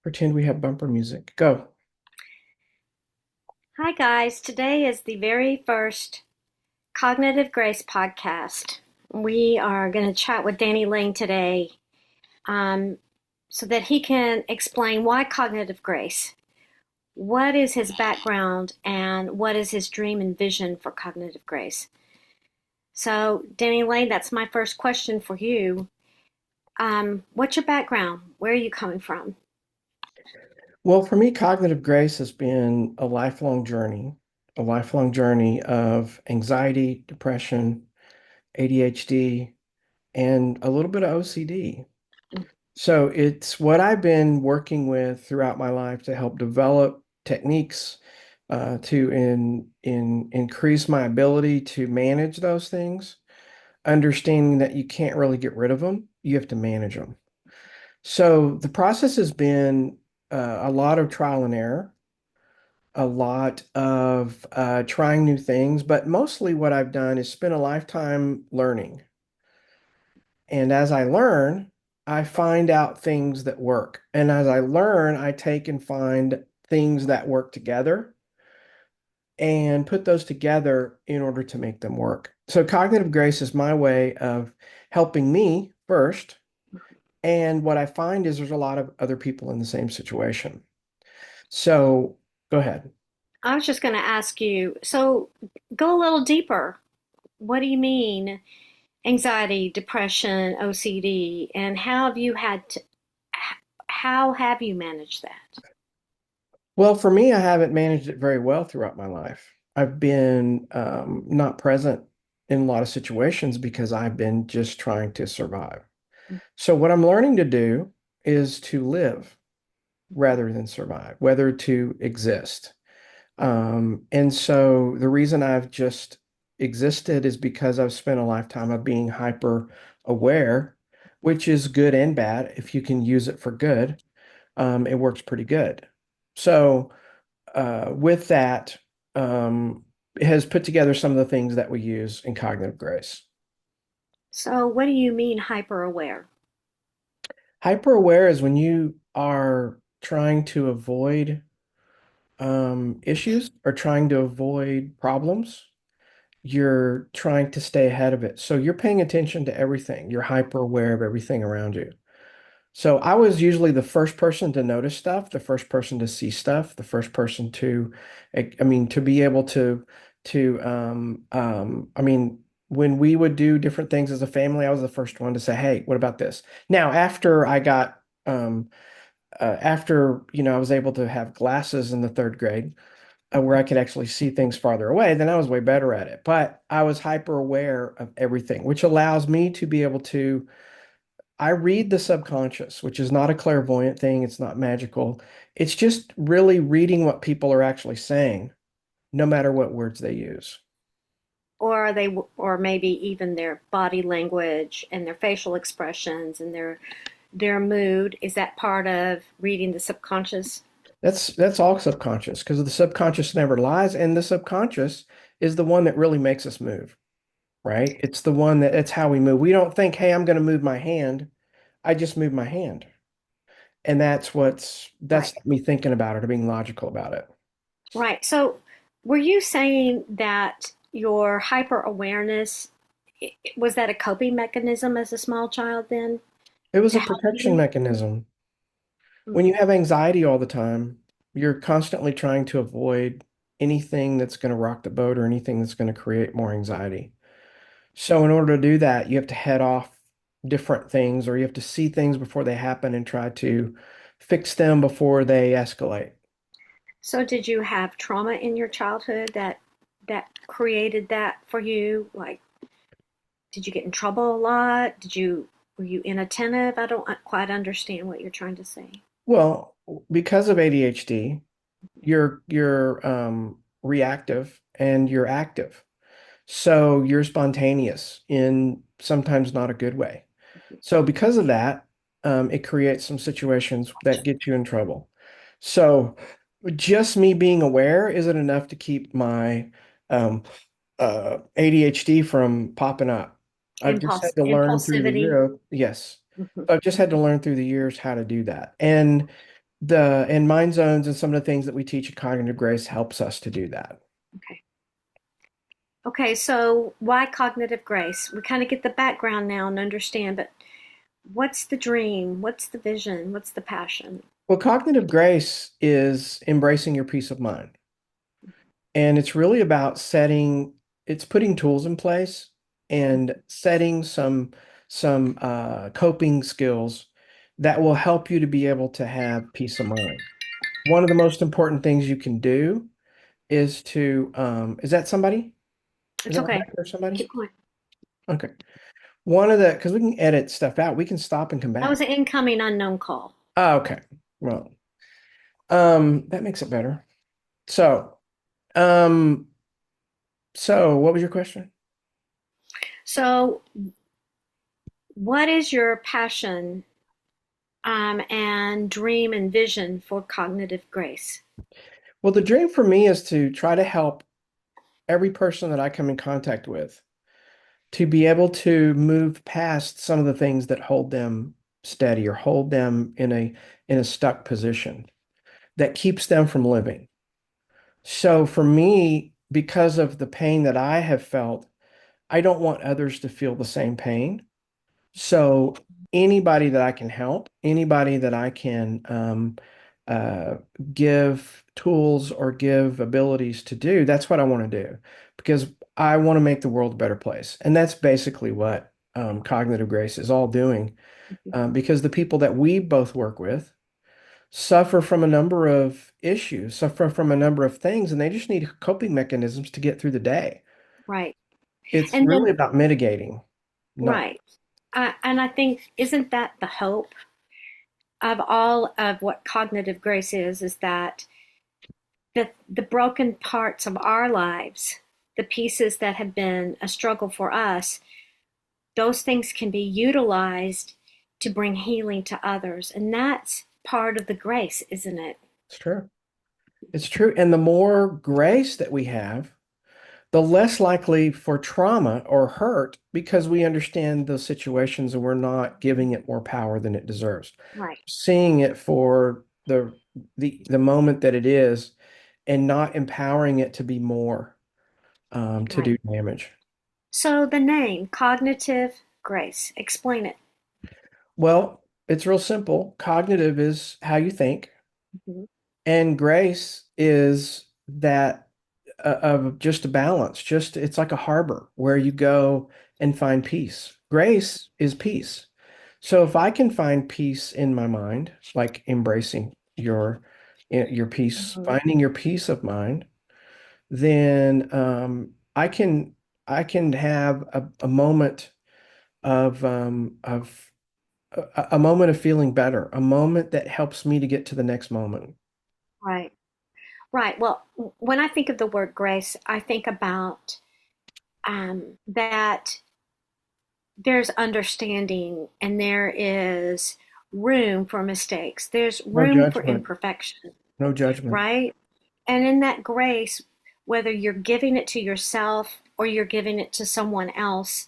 Pretend we have bumper music. Go. Hi, guys. Today is the very first Cognitive Grace podcast. We are going to chat with Danny Lane today um, so that he can explain why Cognitive Grace, what is his background, and what is his dream and vision for Cognitive Grace. So, Danny Lane, that's my first question for you. What's your background? Where are you coming from? Well, for me, cognitive grace has been a lifelong journey of anxiety, depression, ADHD, and a little bit of OCD. So it's what I've been working with throughout my life to help develop techniques to increase my ability to manage those things, understanding that you can't really get rid of them, you have to manage them. So the process has been a lot of trial and error, a lot of trying new things, but mostly what I've done is spend a lifetime learning. And as I learn, I find out things that work. And as I learn, I take and find things that work together and put those together in order to make them work. So cognitive grace is my way of helping me first. And what I find is there's a lot of other people in the same situation. So go ahead. I was just going to ask you, so go a little deeper. What do you mean anxiety, depression, OCD, and how have you managed that? Well, for me, I haven't managed it very well throughout my life. I've been not present in a lot of situations because I've been just trying to survive. So what I'm learning to do is to live rather than survive, whether to exist. And so the reason I've just existed is because I've spent a lifetime of being hyper aware, which is good and bad. If you can use it for good, it works pretty good. So with that, it has put together some of the things that we use in cognitive grace. So, what do you mean hyper aware? Hyper aware is when you are trying to avoid issues or trying to avoid problems. You're trying to stay ahead of it. So you're paying attention to everything. You're hyper aware of everything around you. So I was usually the first person to notice stuff, the first person to see stuff, the first person to, I mean, to be able I mean, when we would do different things as a family, I was the first one to say, "Hey, what about this?" Now, after, I was able to have glasses in the third grade, where I could actually see things farther away, then I was way better at it. But I was hyper aware of everything, which allows me to be able to. I read the subconscious, which is not a clairvoyant thing. It's not magical. It's just really reading what people are actually saying, no matter what words they use. Or maybe even their body language and their facial expressions and their mood? Is that part of reading the subconscious? That's all subconscious because the subconscious never lies, and the subconscious is the one that really makes us move, right? It's the one that it's how we move. We don't think, "Hey, I'm going to move my hand." I just move my hand. And that's Right. me thinking about it or being logical about it. Right. So, were you saying that your hyper awareness was that a coping mechanism as a small child then It was to a help protection you? mechanism. When Mm. you have anxiety all the time, you're constantly trying to avoid anything that's going to rock the boat or anything that's going to create more anxiety. So in order to do that, you have to head off different things or you have to see things before they happen and try to fix them before they escalate. So, did you have trauma in your childhood that created that for you? Like, did you get in trouble a lot? Were you inattentive? I don't quite understand what you're trying to say. Well, because of ADHD, you're reactive and you're active. So you're spontaneous in sometimes not a good way. So because of that, it creates some situations that get you in trouble. So just me being aware isn't enough to keep my um, ADHD from popping up. I've just had to learn through the Impulsivity. year. Yes. Mhm. I've just had to learn through the years how to do that. And the and mind zones and some of the things that we teach at Cognitive Grace helps us to do that. Okay. Okay, so why cognitive grace? We kind of get the background now and understand, but what's the dream? What's the vision? What's the passion? Well, Cognitive Grace is embracing your peace of mind. And it's really about it's putting tools in place and setting some coping skills that will help you to be able to have peace of mind. One of the most important things you can do is is that somebody? Is It's that my okay. back there, somebody? Keep going. Okay. Because we can edit stuff out, we can stop and come That was back. an incoming unknown call. Oh, okay. Well, that makes it better. So, um, so what was your question? So, what is your passion and dream and vision for cognitive grace? Well, the dream for me is to try to help every person that I come in contact with to be able to move past some of the things that hold them steady or hold them in a stuck position that keeps them from living. So for me, because of the pain that I have felt, I don't want others to feel the same pain. So anybody that I can help, anybody that I can uh, give tools or give abilities to do, that's what I want to do because I want to make the world a better place. And that's basically what Cognitive Grace is all doing because the people that we both work with suffer from a number of issues, suffer from a number of things, and they just need coping mechanisms to get through the day. Right. It's And really then, about mitigating, not right. And I think, isn't that the hope of all of what cognitive grace is that the broken parts of our lives, the pieces that have been a struggle for us, those things can be utilized to bring healing to others. And that's part of the grace, isn't it? it's true. It's true. And the more grace that we have, the less likely for trauma or hurt because we understand those situations and we're not giving it more power than it deserves. Right, Seeing it for the moment that it is and not empowering it to be more to right. do damage. So the name, cognitive grace, explain it. Well, it's real simple. Cognitive is how you think, Mhm. and grace is that of just a balance. Just it's like a harbor where you go and find peace. Grace is peace. So if I can find peace in my mind, like embracing your peace, Mhm. finding your peace of mind, then I can have a moment of a moment of feeling better, a moment that helps me to get to the next moment. Right, right. Well, when I think of the word grace, I think about that there's understanding and there is room for mistakes. There's No room for judgment, imperfection, no judgment. right? And in that grace, whether you're giving it to yourself or you're giving it to someone else,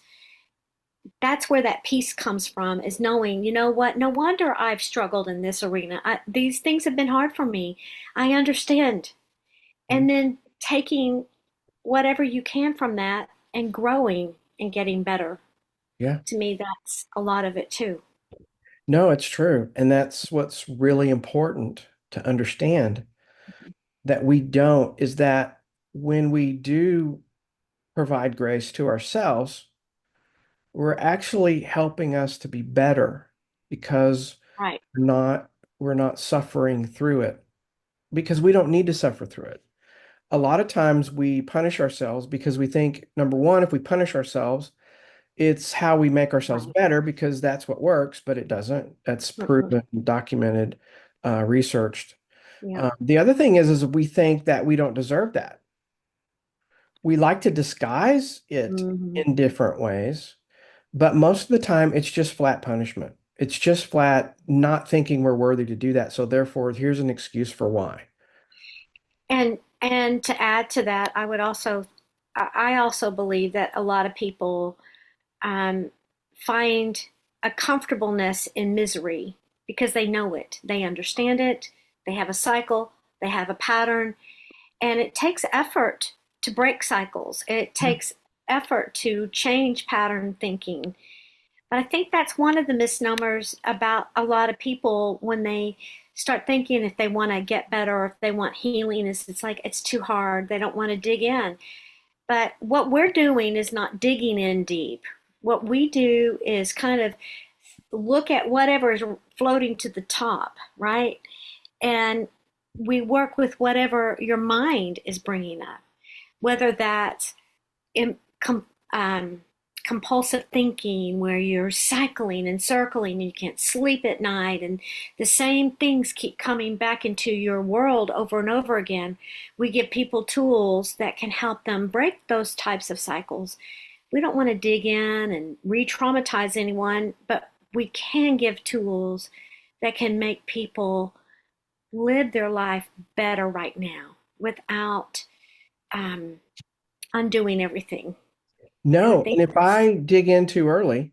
that's where that peace comes from is knowing, you know what, no wonder I've struggled in this arena. These things have been hard for me. I understand. And then taking whatever you can from that and growing and getting better. Yeah. To me, that's a lot of it too. No, it's true. And that's what's really important to understand that we don't is that when we do provide grace to ourselves, we're actually helping us to be better because Right, we're not we're not suffering through it because we don't need to suffer through it. A lot of times we punish ourselves because we think, number one, if we punish ourselves, it's how we make ourselves right. better because that's what works, but it doesn't. That's Mm-mm. proven, documented, researched. Yeah. The other thing is we think that we don't deserve that. We like to disguise it Hmm. in different ways, but most of the time it's just flat punishment. It's just flat not thinking we're worthy to do that. So therefore, here's an excuse for why. And to add to that, I also believe that a lot of people um, find a comfortableness in misery because they know it, they understand it, they have a cycle, they have a pattern, and it takes effort to break cycles. It Yeah. takes effort to change pattern thinking. But I think that's one of the misnomers about a lot of people when they start thinking if they want to get better or if they want healing is it's like it's too hard. They don't want to dig in. But what we're doing is not digging in deep. What we do is kind of look at whatever is floating to the top, right? And we work with whatever your mind is bringing up, whether that's in, um, compulsive thinking where you're cycling and circling and you can't sleep at night and the same things keep coming back into your world over and over again. We give people tools that can help them break those types of cycles. We don't want to dig in and re-traumatize anyone, but we can give tools that can make people live their life better right now without um, undoing everything. And I No, think and if I dig in too early,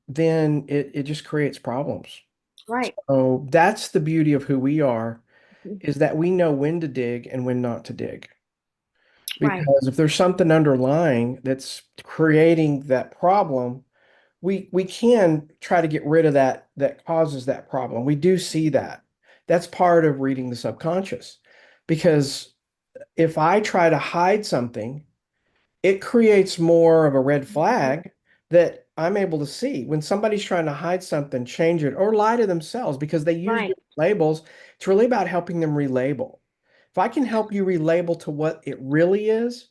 then it just creates problems. right, So that's the beauty of who we are, is that we know when to dig and when not to dig. right, Because if there's something underlying that's creating that problem, we can try to get rid of that causes that problem. We do see that. That's part of reading the subconscious. Because if I try to hide something, it creates more of a red flag that I'm able to see. When somebody's trying to hide something, change it, or lie to themselves because they use right. different labels, it's really about helping them relabel. If I can help you relabel to what it really is,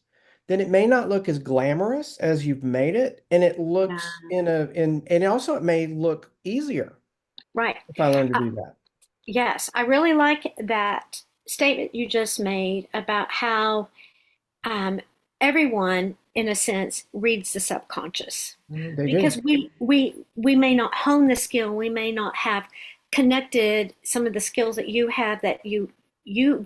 then it may not look as glamorous as you've made it, and it Yeah, looks and also it may look easier right. if I learn to Uh, do that. yes, I really like that statement you just made about how um, everyone, in a sense, reads the subconscious They do. because we may not hone the skill, we may not have connected some of the skills that you have that you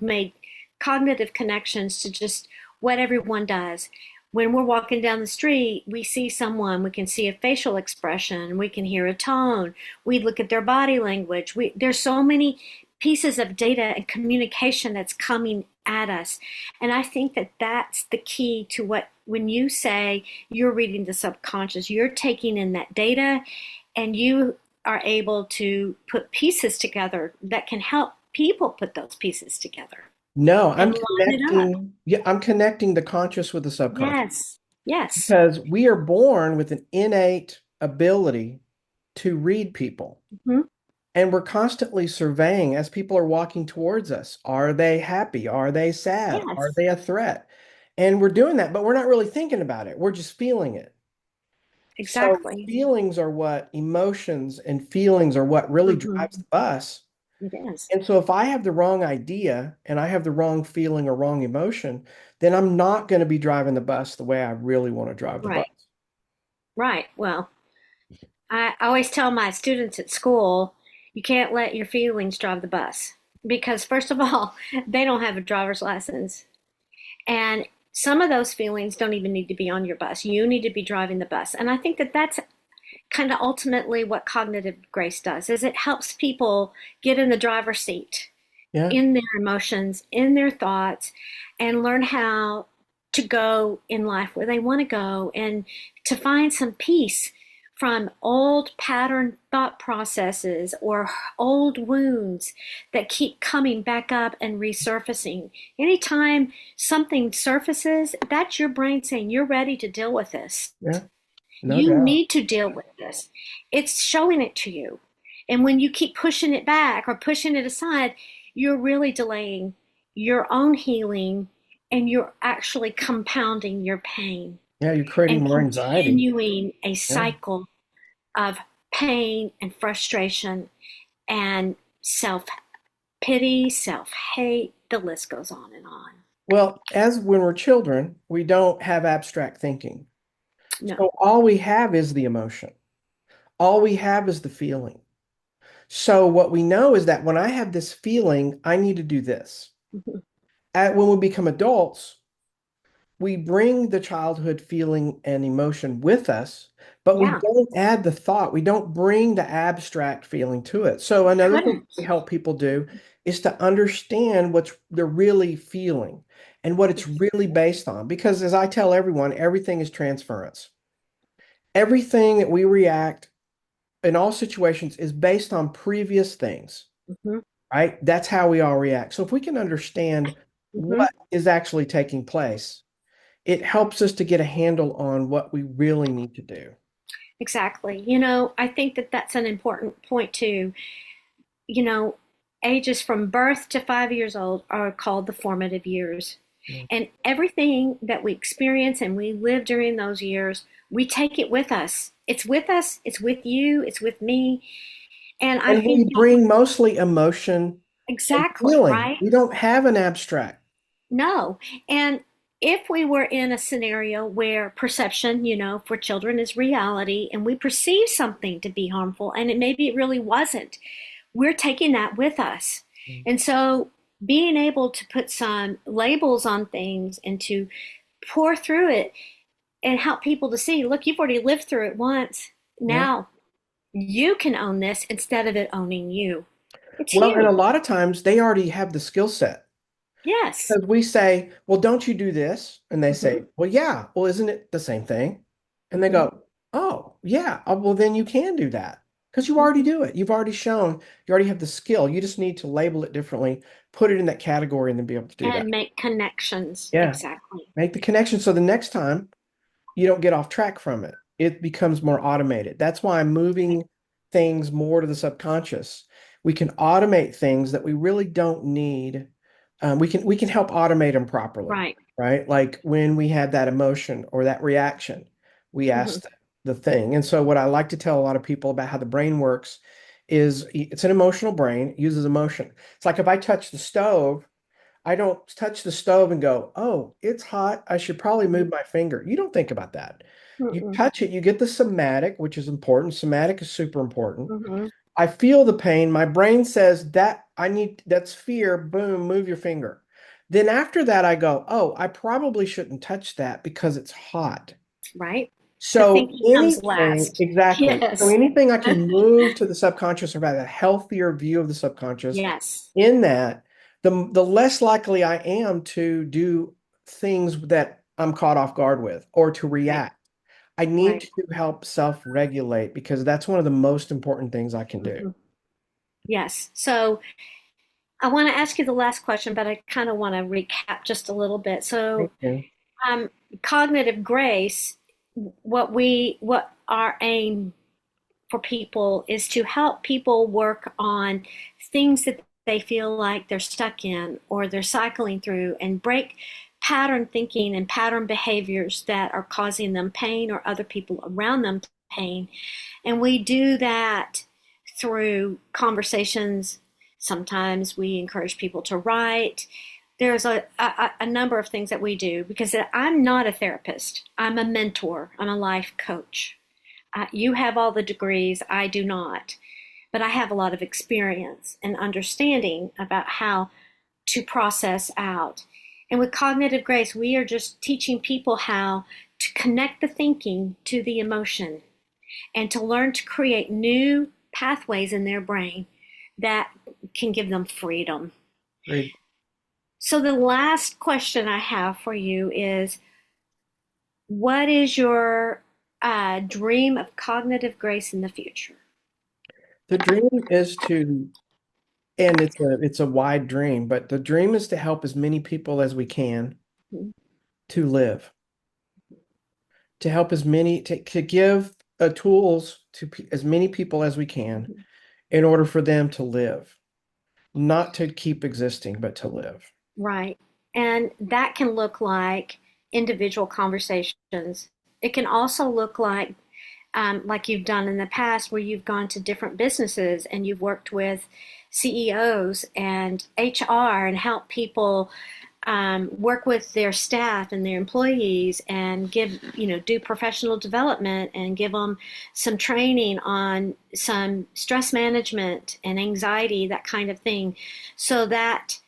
made cognitive connections to just what everyone does. When we're walking down the street, we see someone, we can see a facial expression, we can hear a tone, we look at their body language. There's so many pieces of data and communication that's coming at us. And I think that that's the key to what, when you say you're reading the subconscious, you're taking in that data and you are able to put pieces together that can help people put those pieces together No, and I'm line it up. connecting. Yeah, I'm connecting the conscious with the subconscious. Yes, yes. Because we are born with an innate ability to read people. Hmm. And we're constantly surveying as people are walking towards us. Are they happy? Are they sad? Are Yes, they a threat? And we're doing that, but we're not really thinking about it. We're just feeling it. So exactly. feelings are what emotions and feelings are what really drives Hmm. the bus. It is. And so if I have the wrong idea and I have the wrong feeling or wrong emotion, then I'm not going to be driving the bus the way I really want to drive the bus. Right, right. Well, I always tell my students at school, you can't let your feelings drive the bus because, first of all, they don't have a driver's license. And some of those feelings don't even need to be on your bus. You need to be driving the bus. And I think that that's kind of ultimately what cognitive grace does is it helps people get in the driver's seat Yeah. in their emotions, in their thoughts, and learn how to go in life where they want to go and to find some peace from old pattern thought processes or old wounds that keep coming back up and resurfacing. Anytime something surfaces, that's your brain saying, you're ready to deal with this. Yeah. No You doubt. need to deal with this. It's showing it to you. And when you keep pushing it back or pushing it aside, you're really delaying your own healing and you're actually compounding your pain Yeah, you're creating and more anxiety. continuing a Yeah. cycle of pain and frustration and self pity, self hate. The list goes on and on. Well, as when we're children, we don't have abstract thinking. No. So all we have is the emotion. All we have is the feeling. So what we know is that when I have this feeling, I need to do this. When we become adults, we bring the childhood feeling and emotion with us, but we Yeah. don't add the thought. We don't bring the abstract feeling to it. So another thing Couldn't. we help people do is to understand what they're really feeling and what it's really based on. Because as I tell everyone, everything is transference. Everything that we react in all situations is based on previous things, Mm-hmm. right? That's how we all react. So if we can understand Mm-hmm. what is actually taking place, it helps us to get a handle on what we really need to do. Exactly. I think that that's an important point too. you know, Ages from birth to 5 years old are called the formative years. Yeah. And everything that we experience and we live during those years, we take it with us. It's with us, it's with you, it's with me. And I And we think that bring mostly emotion and exactly, feeling. right? We don't have an abstract. No. And if we were in a scenario where perception, for children is reality and we perceive something to be harmful and maybe it really wasn't, we're taking that with us. Mm. And so being able to put some labels on things and to pour through it and help people to see, look, you've already lived through it once. Yeah. Now you can own this instead of it owning you. It's Well, and a huge. lot of times they already have the skill set. Yes. Because we say, well, don't you do this? And they Mm-hmm. say, well, yeah. Well, isn't it the same thing? And they Mm-hmm. go, oh, yeah. Oh, well, then you can do that because you already Mm-hmm. do it. You've already shown you already have the skill. You just need to label it differently, put it in that category, and then be able to do that. And make connections. Yeah. Exactly. Make the connection so the next time you don't get off track from it. It becomes more automated. That's why I'm moving things more to the subconscious. We can automate things that we really don't need. We can help automate them properly, Right. right? Like when we had that emotion or that reaction, we Mm-hmm. asked the thing. And so what I like to tell a lot of people about how the brain works is it's an emotional brain, it uses emotion. It's like if I touch the stove, I don't touch the stove and go, oh, it's hot. I should probably move my finger. You don't think about that. You Mm-mm. touch it, you get the somatic, which is important. Somatic is super important. Mm-hmm. I feel the pain. My brain says that that's fear. Boom, move your finger. Then after that, I go, oh, I probably shouldn't touch that because it's hot. Right. The So thinking comes anything, last. exactly. So Yes. anything I can move to the subconscious or have a healthier view of the subconscious, Yes. in that, the less likely I am to do things that I'm caught off guard with or to Right. react. I need Right. to help self-regulate because that's one of the most important things I can do. Mm-hmm. Yes. So I want to ask you the last question, but I kind of want to recap just a little bit. Thank So, you. um, cognitive grace, what our aim for people is to help people work on things that they feel like they're stuck in or they're cycling through and break pattern thinking and pattern behaviors that are causing them pain or other people around them pain. And we do that through conversations. Sometimes we encourage people to write. There's a number of things that we do because I'm not a therapist. I'm a mentor. I'm a life coach. You have all the degrees, I do not. But I have a lot of experience and understanding about how to process out. And with Cognitive Grace, we are just teaching people how to connect the thinking to the emotion and to learn to create new pathways in their brain that can give them freedom. Great. So, the last question I have for you is what is your dream of cognitive grace in the future? The dream is to, and it's a wide dream, but the dream is to help as many people as we can to live, to help as many to give tools to as many people as we can in order for them to live, not to keep existing, but to live. Right. And that can look like individual conversations. It can also look like you've done in the past, where you've gone to different businesses and you've worked with CEOs and HR and help people work with their staff and their employees and do professional development and give them some training on some stress management and anxiety, that kind of thing, so that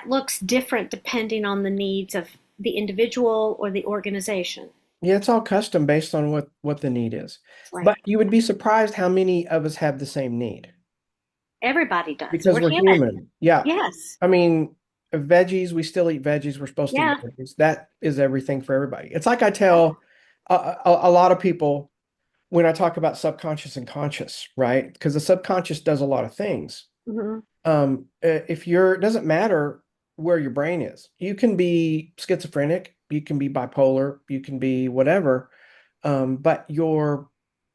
looks different depending on the needs of the individual or the organization. Yeah, it's all custom based on what the need is. Right. But you would be surprised how many of us have the same need Everybody does. because We're we're human. human. Yeah. Yes. I mean, veggies, we still eat veggies. We're supposed to eat Yeah. veggies. That is everything for everybody. It's like I tell a lot of people when I talk about subconscious and conscious, right? Because the subconscious does a lot of things. Hmm. If you're, it doesn't matter where your brain is. You can be schizophrenic, you can be bipolar, you can be whatever, but your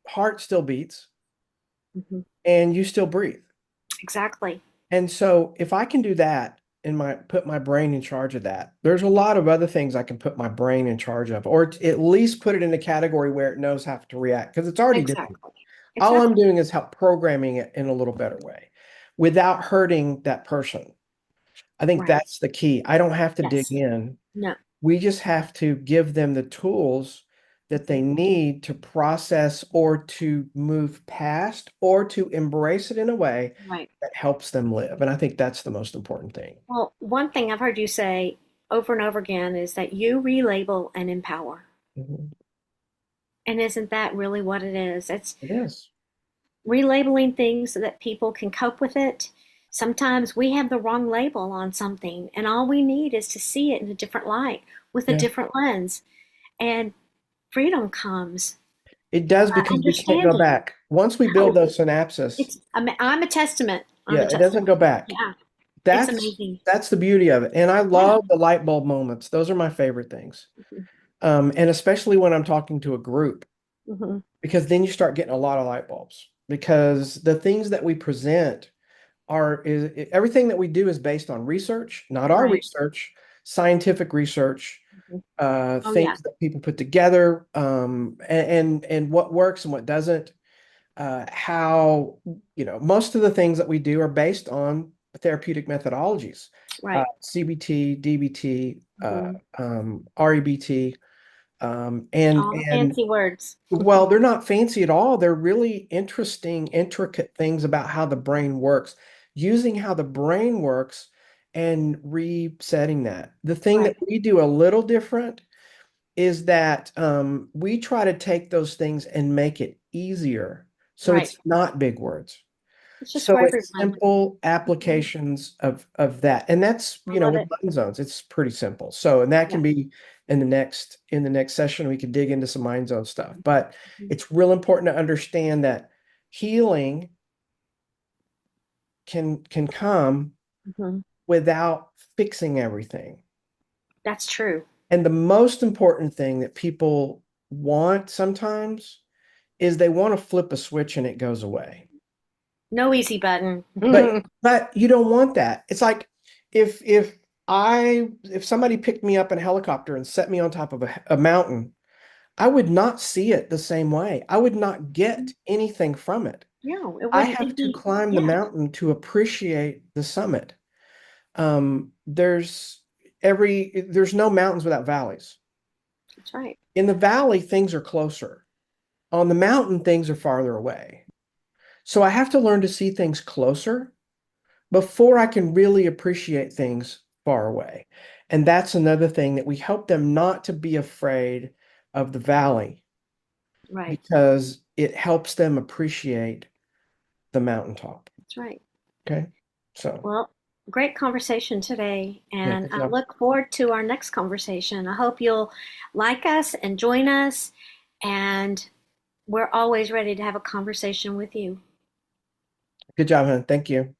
heart still beats Hmm. and you still breathe. Exactly. And so if I can do that and put my brain in charge of that, there's a lot of other things I can put my brain in charge of, or at least put it in a category where it knows how to react because it's already doing. Exactly. All I'm Exactly. doing is help programming it in a little better way without hurting that person. I think Right. that's the key. I don't have to dig Yes. in. No. We just have to give them the tools that they Mhm. need to process or to move past or to embrace it in a way Right. that helps them live. And I think that's the most important thing. Well, one thing I've heard you say over and over again is that you relabel and empower. Mhm. And isn't that really what it is? It's It is. relabeling things so that people can cope with it. Sometimes we have the wrong label on something, and all we need is to see it in a different light with a Yeah. different lens. And freedom comes It does by because we can't go understanding. back. Once we build Oh, those synapses, I'm a testament. I'm yeah, a it doesn't testament. go back. Yeah, it's That's amazing. that's the beauty of it. And I Yeah. love the light bulb moments. Those are my favorite things. And especially when I'm talking to a group, Hmm. because then you start getting a lot of light bulbs. Because the things that we present are is everything that we do is based on research, not our Right. research, scientific research, Mhm. Oh, yeah. things that people put together, and what works and what doesn't. How, most of the things that we do are based on therapeutic methodologies, Right. CBT, DBT, Hmm. REBT, and All the and fancy words. well, they're not fancy at all. They're really interesting, intricate things about how the brain works, using how the brain works and resetting that. The thing that Right. we do a little different is that we try to take those things and make it easier. So Right. it's not big words. It's just So for it's everyone. simple Mhm. applications of that. And that's, I love with it. mind zones, it's pretty simple. So, and that Yeah. can be in the next session, we can dig into some mind zone stuff. But Mhm. it's real important to understand that healing can come Mhm. without fixing everything. That's true. And the most important thing that people want sometimes is they want to flip a switch and it goes away. No easy button. But but you don't want that. It's like if somebody picked me up in a helicopter and set me on top of a mountain, I would not see it the same way. I would not get anything from it. No, it I wouldn't. have It'd to be, climb the yeah, mountain to appreciate the summit. There's no mountains without valleys. that's right. In the valley, things are closer. On the mountain, things are farther away. So I have to learn to see things closer before I can really appreciate things far away. And that's another thing that we help them not to be afraid of the valley Right. because it helps them appreciate the mountaintop. That's right. Okay. So, Well, great conversation today, yeah, and good I job. look forward to our next conversation. I hope you'll like us and join us, and we're always ready to have a conversation with you. Good job, hon. Thank you.